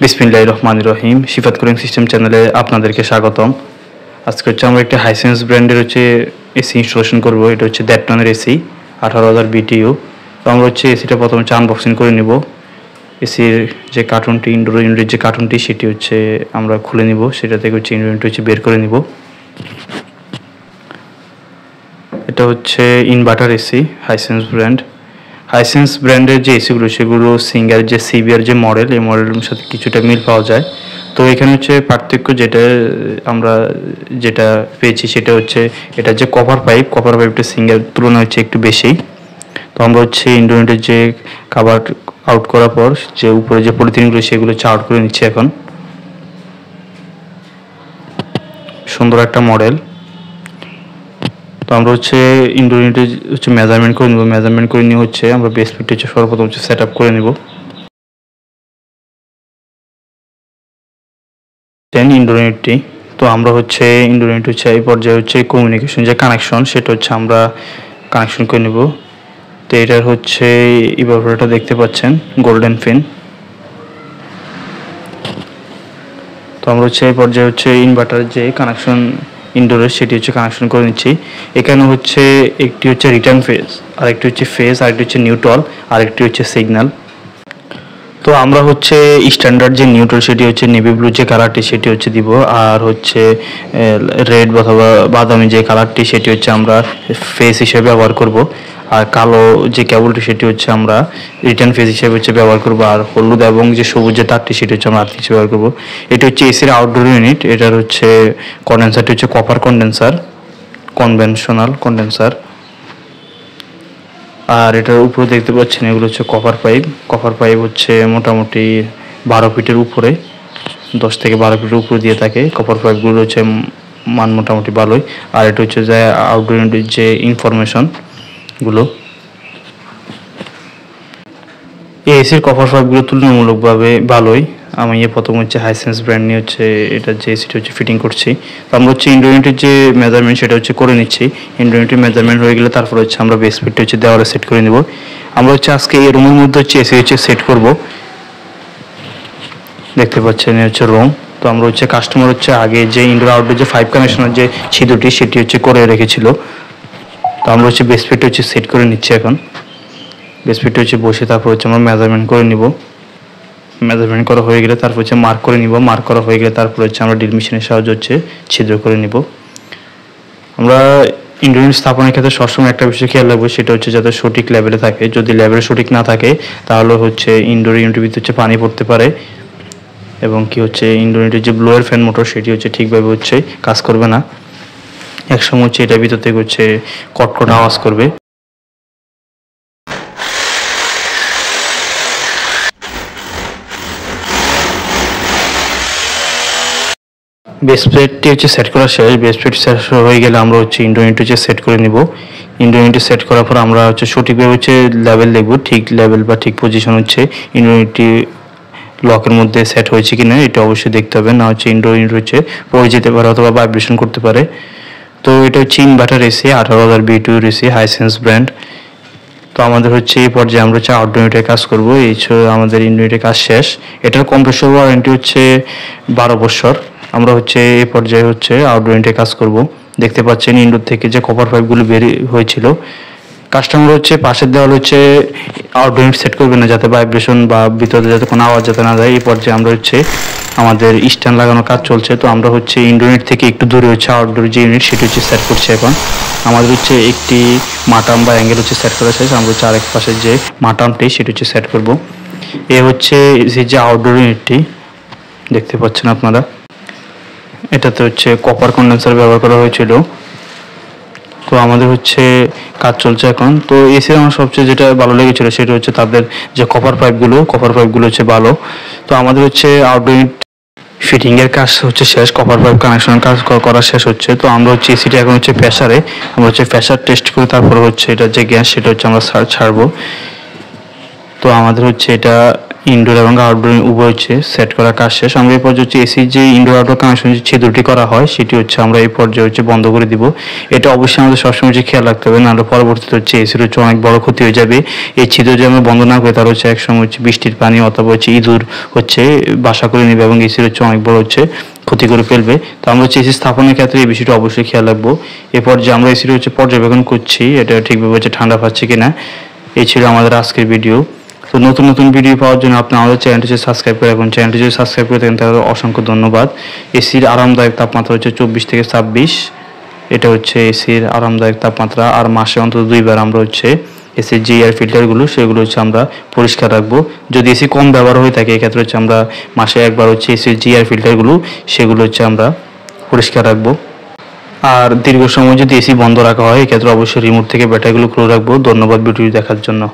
বিসমিল্লাহির রহমানির রহিম। সিফাত cooling system চ্যানেলে আপনাদেরকে স্বাগতম। আজকে হচ্ছে আমরা একটা হাইসেন্স ব্র্যান্ডের এসি ইনস্টলেশন করব। এটা হচ্ছে দ্যাটটনের এসি 18,000 BTU। তো আমরা এসিটা প্রথমে আনবক্সিং করে নিব। এসির যে কার্টুনটি, ইনডোর ইউনিটের যে কার্টুনটি, সেটি আমরা খুলে নিব। সেটা থেকে ইনডোর ইউনিট বের করে নিব। এটা হচ্ছে ইনভার্টার এসি, হাইসেন্স ব্র্যান্ডের যে এসিগুলো, সেগুলো সিঙ্গার যে সিবিআর যে মডেল, এই মডেলের সাথে কিছুটা মিল পাওয়া যায়। তো এখানে পার্থক্য আমরা যেটা পেয়েছি সেটা হচ্ছে এটা যে কপার পাইপটা সিঙ্গার তুলনায় একটু বেশি। তো আমরা ইনডোর ইউনিটের যে কাভার আউট করার পর যে উপরে যে পলিথিনগুলো, সেগুলো আউট করে নিচ্ছি। এখন সুন্দর একটা মডেল। তো আমরা ইনডোর ইউনিটের মেজারমেন্ট করে নেব। মেজারমেন্ট করে নিয়ে আমরা বেস ফিটটি সর্বপ্রথম সেট আপ করে নেব। ইনডোর ইউনিটটি, তো আমরা ইনডোর ইউনিট এই পর্যায়ে কমিউনিকেশন যে কানেকশন, সেটা আমরা কানেকশন করে নেব। তো এটার ইভাপোরেটর দেখতে পাচ্ছেন, গোল্ডেন ফিন। তো আমরা এই পর্যায়ে ইনভার্টার যে কানেকশন ইনডোরের, সেটি কানেকশন করে নিচ্ছি। এখানে একটি রিটার্ন ফেজ, আরেকটি ফেজ, আরেকটি নিউট্রাল, আরেকটি সিগন্যাল। তো আমরা স্ট্যান্ডার্ড যে নিউট্রাল, সেটি নেভি ব্লু যে কালারটি, সেটি দিব। আর রেড অথবা বাদামি যে কালারটি, সেটি আমরা ফেজ হিসেবে ব্যবহার করব। আর কালো যে কেবলটি, সেটি আমরা রিটার্ন ফেজ হিসেবে ব্যবহার করব। আর হলুদ এবং যে সবুজ যে তারটি, সেটি আমরা আর্থ হিসেবে ব্যবহার করব। এটি এসির আউটডোর ইউনিট। এটার কন্ডেন্সারটি কপার কন্ডেন্সার, কনভেনশনাল কন্ডেন্সার। আর এটার উপরে দেখতে পাচ্ছেন, এগুলো কপার পাইপ মোটামুটি 12 ফিটের উপরে, 10 থেকে 12 ফিটের উপরে দিয়ে থাকে। কপার পাইপগুলো মান মোটামুটি ভালোই। আর এটা যে আউটডোর ইউনিটের যে ইনফরমেশনগুলো, এই এসির কপার পাইপগুলো তুলনামূলকভাবে ভালোই। আমি প্রথম হাইসেন্স ব্র্যান্ড নিয়ে এটা যে এসিটা ফিটিং করছি। তো আমরা ইনডোর ইউনিটের যে মেজারমেন্ট, সেটা করে নিচ্ছি। ইনডোর ইউনিটের মেজারমেন্ট হয়ে গেলে তারপর আমরা বেস ফিটটা দেওয়ালে সেট করে নেব। আমরা আজকে এই রুমের মধ্যে এসি সেট করব। দেখতে পাচ্ছেন রুম। তো আমরা কাস্টমার আগে যে ইনডোর আউটডোর যে 5 কানেকশনের যে ছিদ্রটি, সেটি করে রেখেছিল। তো আমরা বেস ফিটটা সেট করে নিচ্ছি। এখন বেস ফিটটা বসে তারপর আমরা মেজারমেন্ট করে নিব। মেজারমেন্ট করা হয়ে গেলে তারপর মার্ক করে নিব। মার্ক করা হয়ে গেলে তারপর আমরা ড্রিল মেশিনের সাহায্যে ছিদ্র করে নিব। আমরা ইনডোর ইউনিট স্থাপনের ক্ষেত্রে সবসময় একটা বিষয় খেয়াল রাখবো, সেটা যাতে সঠিক লেভেলে থাকে। যদি লেভেল সঠিক না থাকে, তাহলে ইনডোর ইউনিটের ভিতরে পানি পড়তে পারে, এবং ইনডোর ইউনিটের যে ব্লোয়ার ফ্যান মোটর, সেটি ঠিকভাবে কাজ করবে না। একসময় এটার ভিতর থেকে কটকট আওয়াজ করবে। বেস প্লেটটি সেট করা শেষ। বেস প্লেট সেট হয়ে গেলে আমরা ইনডোর ইউনিট সেট করে নিব। ইনডোর ইউনিট সেট করার পর আমরা সঠিকভাবে লেভেল দেখব, ঠিক লেভেল বা ঠিক পজিশন ইনডোর ইউনিটটি লকের মধ্যে সেট হয়েছে কিনা, এটা অবশ্যই দেখতে হবে। না ইনডোর ইউনিট পড়ে যেতে পারে অথবা ভাইব্রেশন করতে পারে। তো এটা inverter AC, 18,000 BTU AC, Hisense brand. তো আমাদের এই পর্যায়ে আমরা আউটডোর ইউনিটের কাজ করব। এই আমাদের ইনডোর ইউনিটের কাজ শেষ। এটার কম্প্রেসর ওয়ারেন্টি 12 বছর। আমরা এই পর্যায়ে আউটডোর ইউনিটের কাজ করব। দেখতে পাচ্ছেন ইনডোর থেকে যে কপার পাইপগুলো বের হয়েছিল, কাস্টমার পাশের দেওয়াল আউটডোর ইউনিট সেট করবে না, যাতে ভাইব্রেশন বা ভিতরে যাতে কোনো আওয়াজ যাতে না যায়। এই পর্যায়ে আমরা আমাদের স্ট্যান্ড লাগানোর কাজ চলছে। তো আমরা ইনডোর ইউনিট থেকে একটু দূরে আউটডোর যে ইউনিট, সেটি সেট করছি। এখন আমাদের একটি মাটাম বা অ্যাঙ্গেল সেট করা শেষ। আমরা আরেক পাশে যে মাটামটি, সেটি সেট করব। এ যে আউটডোর ইউনিটটি দেখতে পাচ্ছেন আপনারা, এটাতে কপার কন্ডেন্সার ব্যবহার করা হয়েছিল। তো আমাদের কাজ চলছে এখন। তো এসির আমার সবচেয়ে যেটা ভালো লেগেছিল, সেটা তাদের যে কপার পাইপগুলো ভালো। তো আমাদের আউটডোর ইউনিট ফিটিংয়ের কাজ শেষ, কপার পাইপ কানেকশনের কাজ করা শেষ হচ্ছে। তো আমরা এসিটা এখন প্রেসারে, আমরা প্রেসার টেস্ট করে তারপর এটা যে গ্যাস, সেটা আমরা ছাড়বো। তো আমাদের এটা ইনডোর এবং আউটডোর উভয় হচ্ছে সেট করা কাজ শেষ। আমরা এই পর্যায়ে হচ্ছে এসির যে ইনডোর আউটডোর কানেকশন যে ছিদ্রটি করা হয় সেটি হচ্ছে আমরা এই পর্যায়ে হচ্ছে বন্ধ করে দিব। এটা অবশ্যই আমাদের সবসময় হচ্ছে খেয়াল রাখতে হবে, নাহলে পরবর্তীতে হচ্ছে এসির হচ্ছে অনেক বড় ক্ষতি হয়ে যাবে। এই ছিদ্র যদি আমরা বন্ধ না করি তাহলে হচ্ছে একসময় হচ্ছে বৃষ্টির পানি অথবা হচ্ছে ইঁদুর হচ্ছে বাসা করে নেবে এবং এসির হচ্ছে অনেক বড় হচ্ছে ক্ষতি করে ফেলবে। তো আমরা হচ্ছে এসি স্থাপনের ক্ষেত্রে এই বিষয়টা অবশ্যই খেয়াল রাখবো। এরপর যে আমরা এসির হচ্ছে পর্যবেক্ষণ করছি এটা ঠিকভাবে হচ্ছে ঠান্ডা পাচ্ছে কিনা। এই ছিল আমাদের আজকের ভিডিও। তো নতুন নতুন ভিডিও পাওয়ার জন্য আপনি আমাদের চ্যানেলটি সাবস্ক্রাইব করে রাখুন। চ্যানেলটি যদি সাবস্ক্রাইব করে থাকেন তাহলে অসংখ্য ধন্যবাদ। এসির আরামদায়ক তাপমাত্রা হচ্ছে 24 থেকে 26। এটা হচ্ছে এসির আরামদায়ক তাপমাত্রা। আর মাসে অন্তত 2বার আমরা হচ্ছে এসির যে এয়ার ফিল্টারগুলো সেগুলো হচ্ছে আমরা পরিষ্কার রাখবো। যদি এসি কম ব্যবহার হয়ে থাকে এক্ষেত্রে হচ্ছে আমরা মাসে একবার হচ্ছে এসির যে এয়ার ফিল্টারগুলো সেগুলো হচ্ছে আমরা পরিষ্কার রাখবো। আর দীর্ঘ সময় যদি এসি বন্ধ রাখা হয় এক্ষেত্রে অবশ্যই রিমোট থেকে ব্যাটারিগুলো খুলে রাখবো। ধন্যবাদ ভিডিও দেখার জন্য।